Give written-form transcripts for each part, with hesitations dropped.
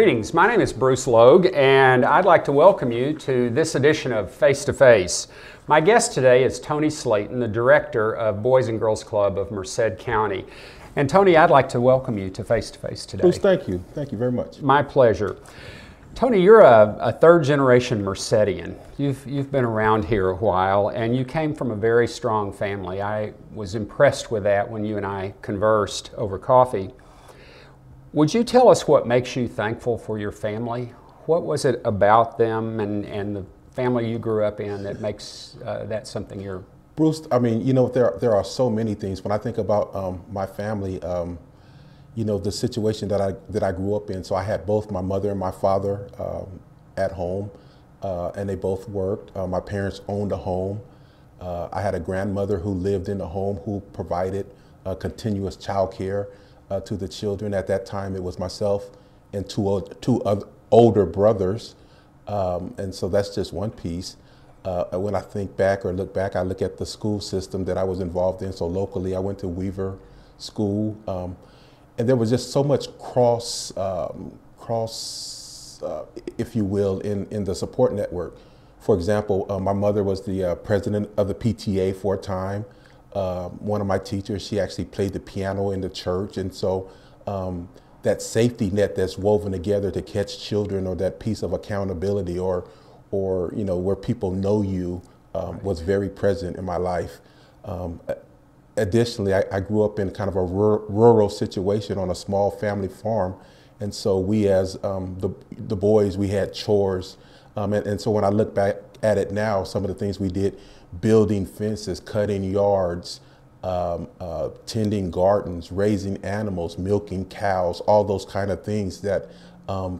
Greetings, my name is Bruce Logue, and I'd like to welcome you to this edition of Face2Face. My guest today is Tony Slaton, the Director of Boys and Girls Club of Merced County. And Tony, I'd like to welcome you to Face2Face today. Bruce, thank you. Thank you very much. My pleasure. Tony, you're a third-generation Mercedian. You've been around here a while, and you came from a very strong family. I was impressed with that when you and I conversed over coffee. Would you tell us what makes you thankful for your family? What was it about them and the family you grew up in that makes that something you're... Bruce, I mean, you know, there are so many things. When I think about my family, you know, the situation that I grew up in. So I had both my mother and my father at home, and they both worked. My parents owned a home. I had a grandmother who lived in the home who provided continuous child care to the children. At that time, it was myself and two other older brothers, and so that's just one piece. When I think back or look back, I look at the school system that I was involved in. So locally, I went to Weaver School, and there was just so much cross, if you will, in the support network. For example, my mother was the president of the PTA for a time. One of my teachers, she actually played the piano in the church, and so that safety net that's woven together to catch children, or that piece of accountability, or you know, where people know you, was very present in my life. Additionally, I grew up in kind of a rural situation on a small family farm, and so we, as the boys, we had chores, and so when I look back at it now, some of the things we did: building fences, cutting yards, tending gardens, raising animals, milking cows, all those kind of things that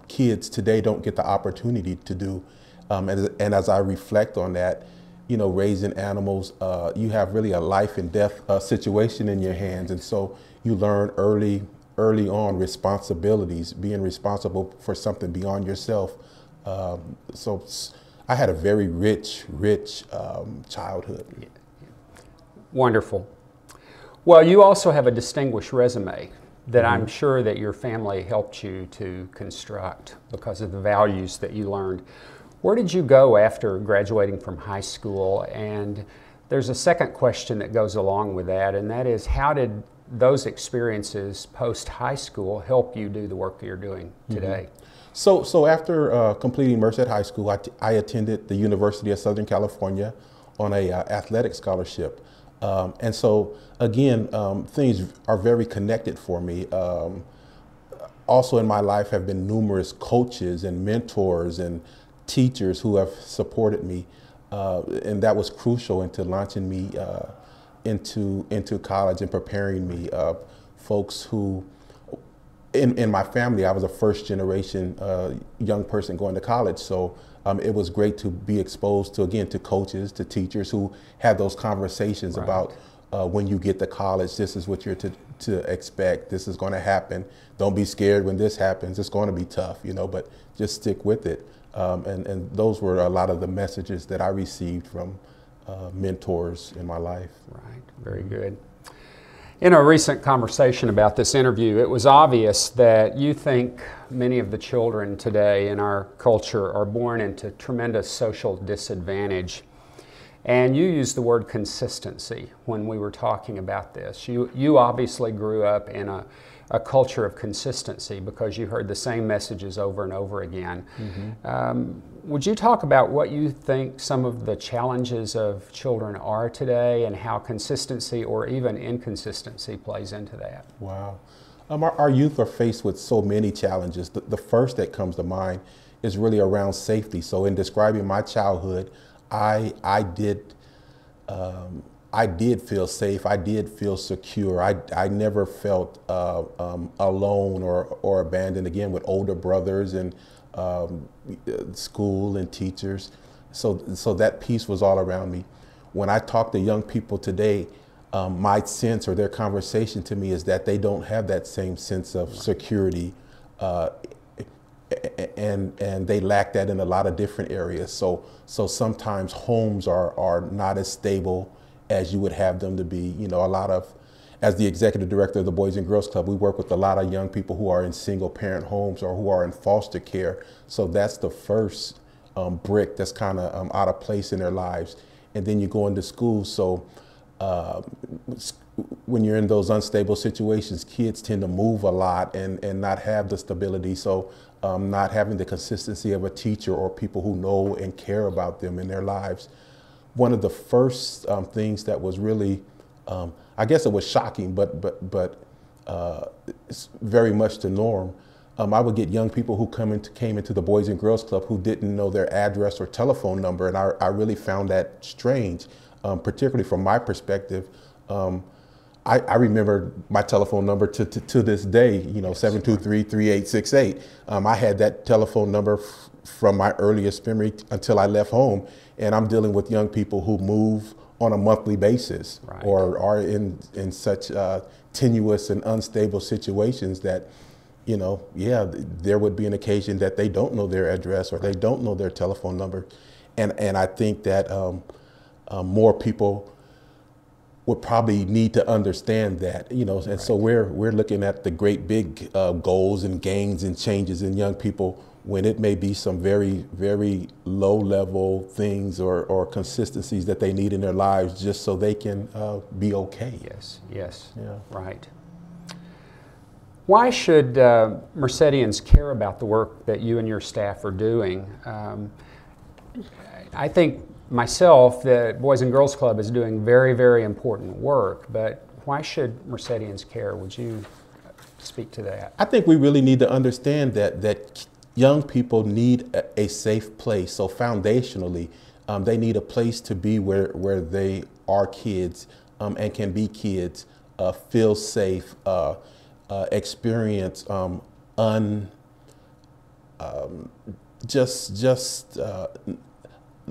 kids today don't get the opportunity to do. And as I reflect on that, you know, raising animals, you have really a life and death situation in your hands. And so you learn early on responsibilities, being responsible for something beyond yourself. So I had a very rich childhood. Wonderful. Well, you also have a distinguished resume that I'm sure that your family helped you to construct because of the values that you learned. Where did you go after graduating from high school? And there's a second question that goes along with that, and that is, how did those experiences post-high school help you do the work that you're doing today? So after completing Merced High School, I attended the University of Southern California on a athletic scholarship. And so again, things are very connected for me. Also in my life have been numerous coaches and mentors and teachers who have supported me, and that was crucial into launching me into college and preparing me. Folks who, in my family, I was a first generation young person going to college, so it was great to be exposed to, again, to coaches, to teachers who had those conversations about when you get to college, this is what you're to expect, this is going to happen, don't be scared when this happens, it's going to be tough, you know, but just stick with it. And those were a lot of the messages that I received from mentors in my life. Right, very good. In a recent conversation about this interview, it was obvious that you think many of the children today in our culture are born into tremendous social disadvantage. And you used the word consistency when we were talking about this. You obviously grew up in a culture of consistency because you heard the same messages over and over again. Would you talk about what you think some of the challenges of children are today and how consistency or even inconsistency plays into that? Wow. Our youth are faced with so many challenges. The first that comes to mind is really around safety. So in describing my childhood, I did feel safe. I did feel secure. I never felt alone or abandoned, again, with older brothers and school and teachers. So that piece was all around me. When I talk to young people today, my sense or their conversation to me is that they don't have that same sense of security, and they lack that in a lot of different areas. So sometimes homes are not as stable as you would have them to be. You know, a lot of as the executive director of the Boys and Girls Club, we work with a lot of young people who are in single parent homes or who are in foster care. So that's the first brick that's kind of out of place in their lives. And then you go into school. So when you're in those unstable situations, kids tend to move a lot and not have the stability. So not having the consistency of a teacher or people who know and care about them in their lives. One of the first things that was really, I guess it was shocking, but it's very much the norm. I would get young people who came into the Boys and Girls Club who didn't know their address or telephone number, and I really found that strange, particularly from my perspective. I remember my telephone number to this day, 723-3868. I had that telephone number from my earliest memory until I left home, and I'm dealing with young people who move on a monthly basis, right, or are in such tenuous and unstable situations that, there would be an occasion that they don't know their address or they don't know their telephone number. And I think that more people would probably need to understand that, and right. So we're looking at the great big goals and gains and changes in young people when it may be some very, very low level things or consistencies that they need in their lives just so they can be okay. Yes, yeah. Right. Why should Mercedians care about the work that you and your staff are doing? I think myself, the Boys and Girls Club is doing very, very important work, but why should Mercedians care? Would you speak to that? I think we really need to understand that young people need a safe place. So foundationally, they need a place to be where they are kids and can be kids, feel safe, experience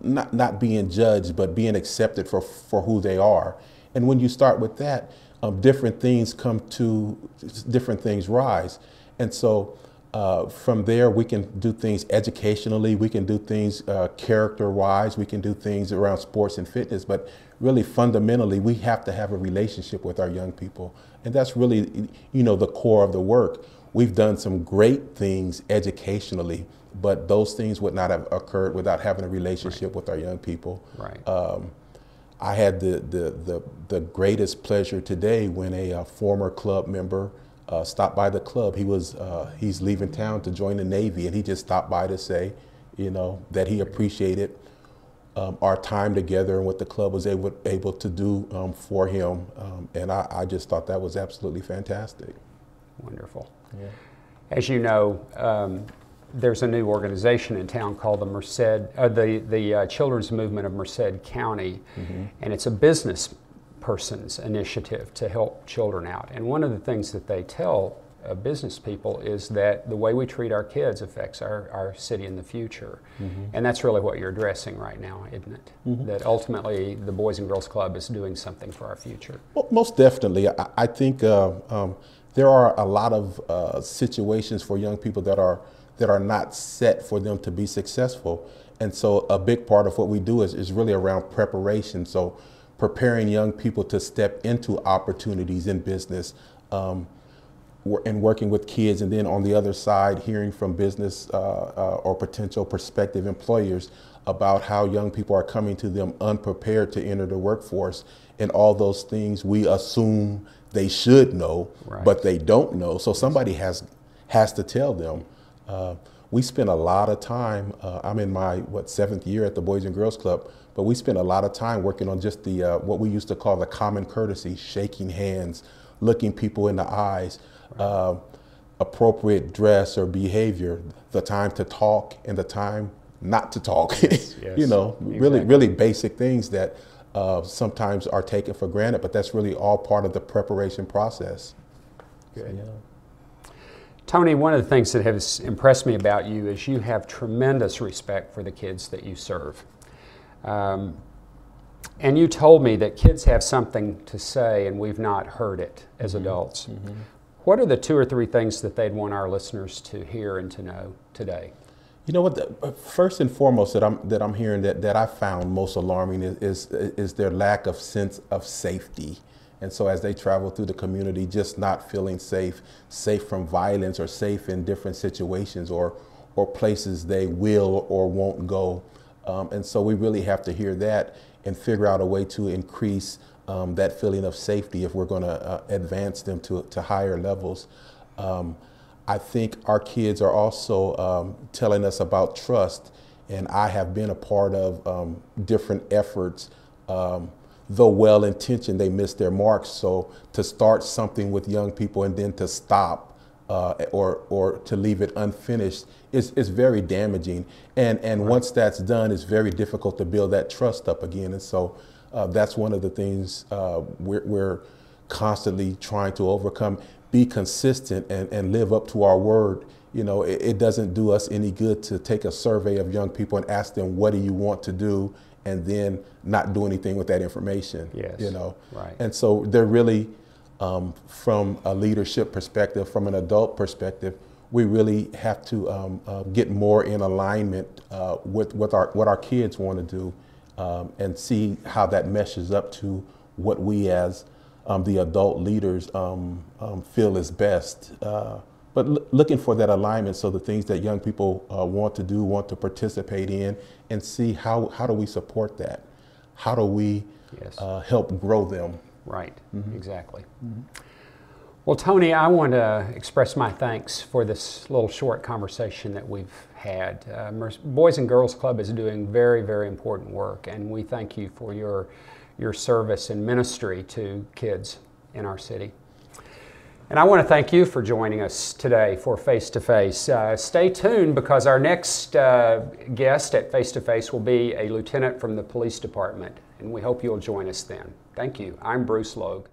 not being judged, but being accepted for who they are. And when you start with that, different things rise. And so from there, we can do things educationally, we can do things character-wise, we can do things around sports and fitness, but really fundamentally, we have to have a relationship with our young people. And that's really, the core of the work. We've done some great things educationally, but those things would not have occurred without having a relationship right. with our young people. Right. I had the greatest pleasure today when a former club member stopped by the club. He's leaving town to join the Navy, and he just stopped by to say, that he appreciated our time together and what the club was able to do for him. And I just thought that was absolutely fantastic. Wonderful. Yeah. As you know, there's a new organization in town called the Merced, the Children's Movement of Merced County, mm-hmm. and it's a business person's initiative to help children out. And one of the things that they tell business people is that the way we treat our kids affects our city in the future. Mm-hmm. And that's really what you're addressing right now, isn't it? Mm-hmm. That ultimately the Boys and Girls Club is doing something for our future. Well, most definitely. I think there are a lot of situations for young people that are not set for them to be successful. And so a big part of what we do is really around preparation. So preparing young people to step into opportunities in business, and working with kids, and then on the other side, hearing from business or potential prospective employers about how young people are coming to them unprepared to enter the workforce, and all those things we assume they should know, right. but they don't know. So somebody has to tell them. We spend a lot of time, I'm in my, 7th year at the Boys and Girls Club, but we spend a lot of time working on just the, what we used to call the common courtesy, shaking hands, looking people in the eyes, right. Appropriate dress or behavior, the time to talk and the time not to talk. Yes, yes, exactly. really basic things that sometimes are taken for granted, but that's really all part of the preparation process. Good. So, yeah. Tony, one of the things that has impressed me about you is you have tremendous respect for the kids that you serve. And you told me that kids have something to say and we've not heard it as mm-hmm. adults. Mm-hmm. What are the 2 or 3 things that they'd want our listeners to hear and to know today? You know what? First and foremost that I'm hearing that I found most alarming is their lack of sense of safety. And so as they travel through the community, just not feeling safe, safe from violence or safe in different situations or places they will or won't go. And so we really have to hear that and figure out a way to increase that feeling of safety if we're going to advance them to higher levels. I think our kids are also telling us about trust, and I have been a part of different efforts. Though well-intentioned, they miss their marks. So to start something with young people and then to stop or to leave it unfinished is very damaging. And Right. Once that's done, it's very difficult to build that trust up again. And so that's one of the things we're constantly trying to overcome. Be consistent and live up to our word. You know, it doesn't do us any good to take a survey of young people and ask them, what do you want to do? And then not do anything with that information. Yes. You know, Right. And so they're really, from a leadership perspective, from an adult perspective, we really have to get more in alignment with what our kids want to do, and see how that meshes up to what we as the adult leaders feel is best. But looking for that alignment, so the things that young people want to do, want to participate in, and see how do we support that? How do we Yes. help grow them? Right, exactly. Well, Tony, I want to express my thanks for this little short conversation that we've had. Boys and Girls Club is doing very, very important work, and we thank you for your service and ministry to kids in our city. And I want to thank you for joining us today for Face to Face. Stay tuned, because our next guest at Face to Face will be a lieutenant from the police department, and we hope you'll join us then. Thank you. I'm Bruce Logue.